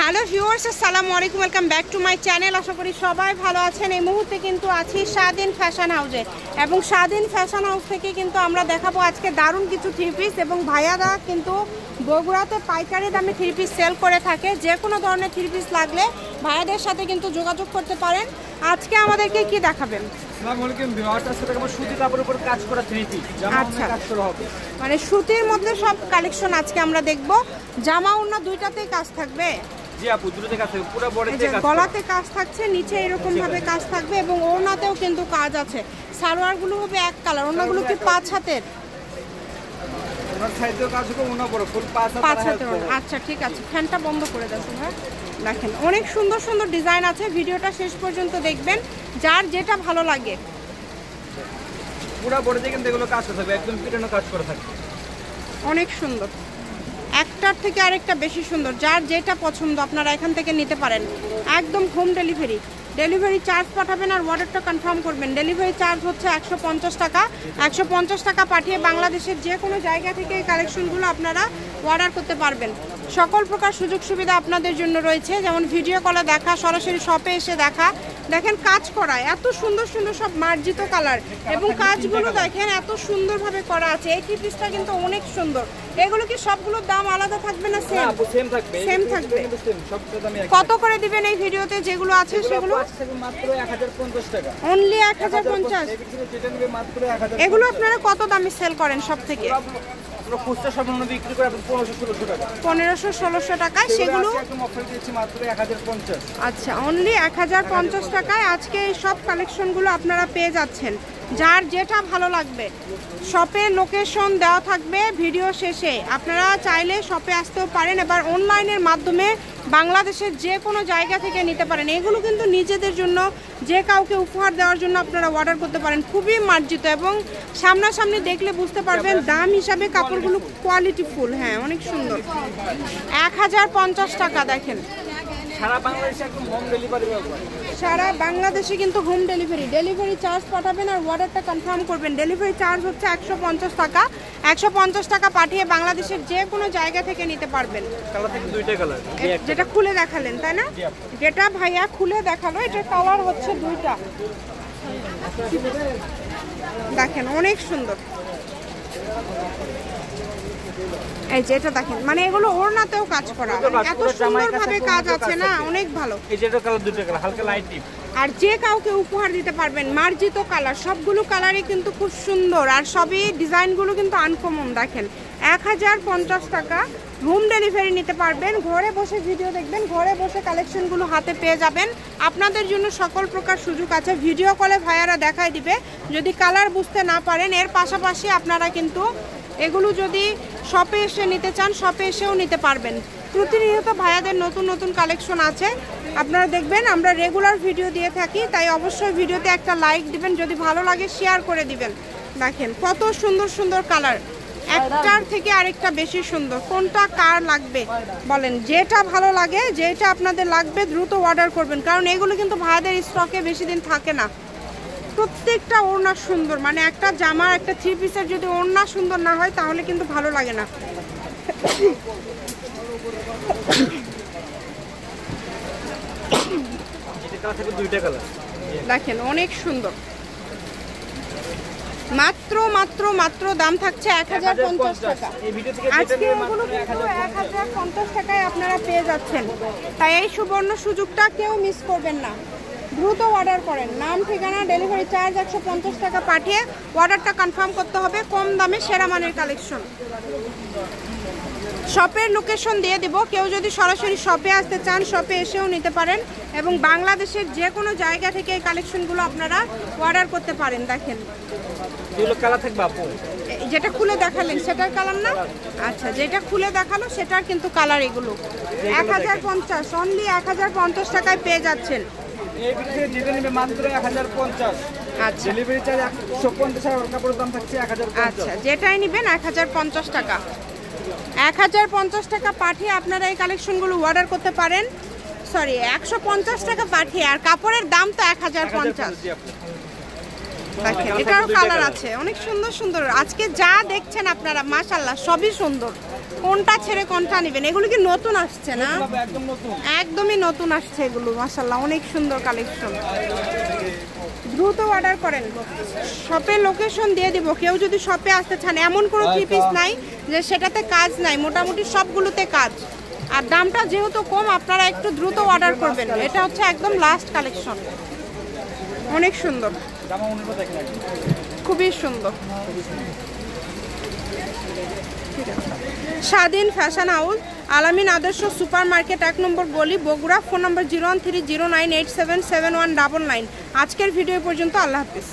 Hello viewers, আসসালামু আলাইকুম, welcome back to my channel. আশা করি সবাই ভালো আছেন। এই মুহূর্তে কিন্তু আছি স্বাধীন ফ্যাশন হাউসে, এবং স্বাধীন ফ্যাশন হাউস থেকে কিন্তু আমরা দেখাবো আজকে দারুণ কিছু থ্রি পিস। এবং ভাইয়ারা কিন্তু বগুড়াতে পাইকারি দামে থ্রি পিস সেল করে থাকে। যে কোনো ধরনের থ্রি পিস লাগলে ভাইয়াদের সাথে কিন্তু যোগাযোগ করতে পারেন। আজকে আমাদেরকে কি দেখাবেন? মানে সুতির মধ্যে সব কালেকশন আজকে আমরা দেখব। জামা ওড়না দুইটাতেই কাজ থাকবে, গলাতে কাজ থাকছে, নিচে এরকম ভাবে কাজ থাকবে, এবং ওড়নাতেও কিন্তু কাজ আছে। সালোয়ার গুলো হবে এক কালার, ওড়নাগুলো কি 5 হাতের? আচ্ছা ঠিক আছে, ফ্যানটা বন্ধ করে দাও। হ্যাঁ দেখেন, অনেক সুন্দর সুন্দর ডিজাইন আছে। ভিডিওটা শেষ পর্যন্ত দেখবেন, যার যেটা ভালো লাগে। পুরো বডিতে কিন্তু এগুলো কাজ করা থাকবে, একদম পিটানো কাজ করা থাকবে, অনেক সুন্দর। একটার থেকে আরেকটা বেশি সুন্দর। যার যেটা পছন্দ আপনারা এখান থেকে নিতে পারেন। একদম হোম ডেলিভারি। ডেলিভারি চার্জ পাঠাবেন আর অর্ডারটা কনফার্ম করবেন। ডেলিভারি চার্জ হচ্ছে 150 টাকা। 150 টাকা পাঠিয়ে বাংলাদেশের যে কোনো জায়গা থেকে এই কালেকশনগুলো আপনারা অর্ডার করতে পারবেন। সকল প্রকার সুযোগ সুবিধা আপনাদের জন্য রয়েছে, যেমন ভিডিও কলে দেখা, সরাসরি শপে এসে দেখা। দেখেন কাজ করা, এত সুন্দর সুন্দর সব মার্জিত কালার, এবং কাজগুলো দেখেন এত সুন্দরভাবে করা আছে। এই থ্রি পিসটা কিন্তু অনেক সুন্দর। এগুলো কি সবগুলোর দাম আলাদা থাকবে না সেম? সেম থাকবে, সেম থাকবে। কত করে দিবেন এই ভিডিওতে যেগুলো আছে সেগুলো? মাত্র 1050 টাকা। অনলি 1050। এগুলো আপনারা কত দামে সেল করেন সব থেকে? 1500-1600 টাকায় সেগুলো। আচ্ছা, অনলি 1050 টাকায় আজকে এই সব কালেকশনগুলো আপনারা পেয়ে যাচ্ছেন। যার যেটা ভালো লাগবে, শপে লোকেশন দেওয়া থাকবে ভিডিও শেষে। আপনারা চাইলে শপে আসতেও পারেন, এবার অনলাইনের মাধ্যমে বাংলাদেশের যে কোনো জায়গা থেকে নিতে পারেন। এগুলো কিন্তু নিজেদের জন্য, যে কাউকে উপহার দেওয়ার জন্য আপনারা অর্ডার করতে পারেন। খুবই মার্জিত, এবং সামনাসামনি দেখলে বুঝতে পারবেন দাম হিসাবে কাপড়গুলো কোয়ালিটি ফুল। হ্যাঁ অনেক সুন্দর। 1050 টাকা। দেখেন সারা বাংলাদেশে একদম হোম ডেলিভারি। সারা বাংলাদেশে কিন্তু হোম ডেলিভারি। ডেলিভারি চার্জ পাঠাবেন আর অর্ডারটা কনফার্ম করবেন। ডেলিভারি চার্জ হচ্ছে 150 টাকা। 150 টাকা পাঠিয়ে বাংলাদেশের যে কোনো জায়গা থেকে নিতে পারবেন। কালার থেকে দুইটা কালার, যেটা খুলে দেখালেন তাই না? যেটা ভাইয়া খুলে দেখালো, এটার কালার হচ্ছে দুইটা। দেখেন অনেক সুন্দর। এই যে এটা দেখেন, মানে এগুলো ওড়নাতেও কাজ করা, এত সুন্দরভাবে কাজ আছে না, অনেক ভালো। এই যেটা কালার দুটো কালার, হালকা লাইট ডিপ। আর যে কাউকে উপহার দিতে পারবেন। মার্জিত কালার, সবগুলো কালারই কিন্তু খুব সুন্দর, আর সবই ডিজাইনগুলো কিন্তু আনকমন। দেখেন 1050 টাকা। হোম ডেলিভারি নিতে পারবেন। ঘরে বসে ভিডিও দেখবেন, ঘরে বসে কালেকশনগুলো হাতে পেয়ে যাবেন। আপনাদের জন্য সকল প্রকার সুযোগ আছে। ভিডিও কলে ভাইয়ারা দেখাই দিবে যদি কালার বুঝতে না পারেন। এর পাশাপাশি আপনারা কিন্তু এগুলো যদি শপে এসে নিতে চান, শপে এসেও নিতে পারবেন। প্রতিনিয়ত ভাইয়াদের নতুন নতুন কালেকশন আছে, আপনারা দেখবেন। আমরা রেগুলার ভিডিও দিয়ে থাকি, তাই অবশ্যই ভিডিওতে একটা লাইক দিবেন, যদি ভালো লাগে শেয়ার করে দিবেন। দেখেন কত সুন্দর সুন্দর কালার, একটার থেকে আরেকটা বেশি সুন্দর। কোনটা কার লাগবে বলেন? যেটা ভালো লাগে, যেটা আপনাদের লাগবে দ্রুত অর্ডার করবেন, কারণ এগুলো কিন্তু ভাইয়াদের স্টকে বেশি দিন থাকে না। প্রত্যেকটা ওড়না সুন্দর, মানে একটা জামা, একটা থ্রি পিসের যদি ওড়না সুন্দর না হয় তাহলে কিন্তু ভালো লাগে না। দেখেন অনেক সুন্দর। মাত্র মাত্র মাত্র দাম থাকছে 1050 টাকা। আজকে এগুলো কিন্তু 1050 টাকায় আপনারা পেয়ে যাচ্ছেন। তাই এই সুবর্ণ সুযোগটা কেউ মিস করবেন না, দ্রুত অর্ডার করেন। নাম, ঠিকানা, ডেলিভারি চার্জ 150 টাকা পাঠিয়ে অর্ডারটা কনফার্ম করতে হবে। কম দামে সেরা মানের কালেকশন। শপের লোকেশন দিয়ে দিব। কেউ যদি সরাসরি শপে আসতে চান, শপে এসেও নিতে পারেন, এবং বাংলাদেশের যে কোনো জায়গা থেকে এই কালেকশনগুলো আপনারা অর্ডার করতে পারেন। দেখেন যেটা খুলে দেখালেন সেটার কালার না? আচ্ছা, যেটা খুলে দেখালো সেটার কিন্তু কালার। এগুলো 1050, অনলি 1050 টাকায় পেয়ে যাচ্ছেন। আচ্ছা, যেটাই নেবেন 1050 টাকা। 1050 টাকা পাঠিয়ে আপনারা এই কালেকশনগুলো অর্ডার করতে পারেন। সরি, 150 টাকা পাঠিয়ে, আর কাপড়ের দাম তো 1050। দেখেন এটারও কালার আছে, অনেক সুন্দর সুন্দর। আজকে যা দেখছেন আপনারা মাশাআল্লাহ সবই সুন্দর, কোনটা ছেড়ে কোনটা নেবেন। এগুলো কি নতুন আসছে না? একদম নতুন, একদমই নতুন আসছে এগুলো মাশাআল্লাহ, অনেক সুন্দর কালেকশন। দ্রুত অর্ডার করেন, শপের লোকেশন দিয়ে দিব। কেউ যদি শপে আসতে চান, এমন কোনো থ্রি পিস নাই যে সেটাতে কাজ নাই, মোটামুটি সবগুলোতে কাজ। আর দামটা যেহেতু কম, আপনারা একটু দ্রুত অর্ডার করবেন। এটা হচ্ছে একদম লাস্ট কালেকশন, অনেক সুন্দর, জামা উন্নত দেখেন, খুবই সুন্দর। স্বাধীন ফ্যাশন হাউস, আলামিন আদর্শ সুপার মার্কেট, 1 নম্বর গলি, বগুড়া। ফোন নম্বর 01309877199। আজকের ভিডিও পর্যন্ত, আল্লাহ হাফিজ।